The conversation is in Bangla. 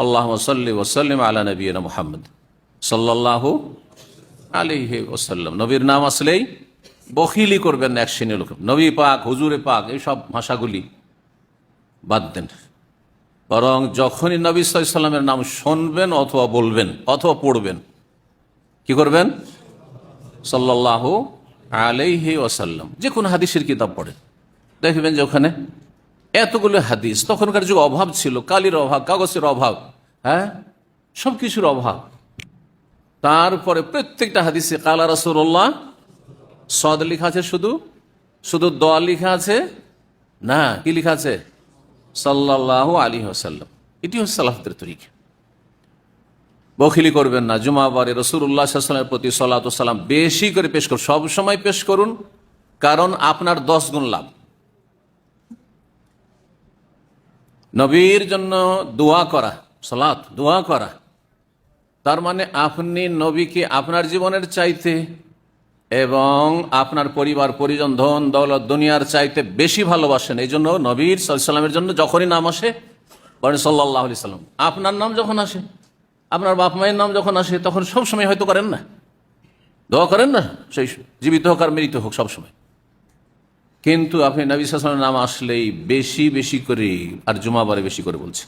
আল্লাহুম্মা সাল্লি ওয়া সাল্লিম আলা নবিয়িনা মুহাম্মদ সাল্লাল্লাহু আলাইহি ওয়াসাল্লাম। নবীর নাম আসলেই বখিলি করবেন না এক শ্রেণীর লোক। নবী পাক, হুজুরে পাক, এইসব ভাষাগুলি বাদ দেন। বরং যখনই নবী সাল্লাল্লাহু আলাইহি ওয়াসাল্লামের নাম শুনবেন অথবা বলবেন অথবা পড়বেন, কি করবেন? সাল্লাল্লাহু আলাইহি ওয়াসাল্লাম। যে কোনো হাদিসের কিতাব পড়েন, দেখবেন যে ওখানে এতগুলো হাদিস। তখনকার যুগে অভাব ছিল, কালির অভাব, কাগজের অভাব, হ্যাঁ, সব কিছুর অভাব। তারপরে প্রত্যেকটা হাদিসে কালা রাসূলুল্লাহ, সদ লেখা আছে, শুধু শুধু দোয়া লেখা আছে না, কি লেখা আছে? সাল্লাল্লাহু আলাইহি ওয়াসাল্লাম। এটি হচ্ছে সালাফদের তরিকা। বখিলি করবেন না। জুমাবারে রাসূলুল্লাহ সাল্লাল্লাহু আলাইহি ওয়াসাল্লামের প্রতি সালাতু ওয়াস সালাম বেশি করে পেশ করুন, সব সময় পেশ করুন, কারণ আপনার 10 গুণ লাভ। নবীর জন্য দোয়া করা, সালাত, দোয়া করা, তার মানে আপনি নবীকে আপনার জীবনের চাইতে এবং আপনার পরিবার পরিজন, ধন দৌলত, দুনিয়ার চাইতে বেশি ভালোবাসেন। এই জন্য নবীর সাল্লাল্লাহু আলাইহি ওয়াসাল্লামের জন্য যখনই নাম আসে বলেন সাল্লাল্লাহু আলাইহি ওয়াসাল্লাম। আপনার নাম যখন আসে, আপনার বাপ মায়ের নাম যখন আসে, তখন সবসময় হয়তো করেন না, দোয়া করেন না, সেই জীবিত হোক আর মৃত হোক সবসময়। কিন্তু আপনি নবী সাল্লাল্লাহু আলাইহি ওয়াসাল্লামের নাম আসলেই বেশি বেশি করে, আর জুমাবারে বেশি করে বলছেন।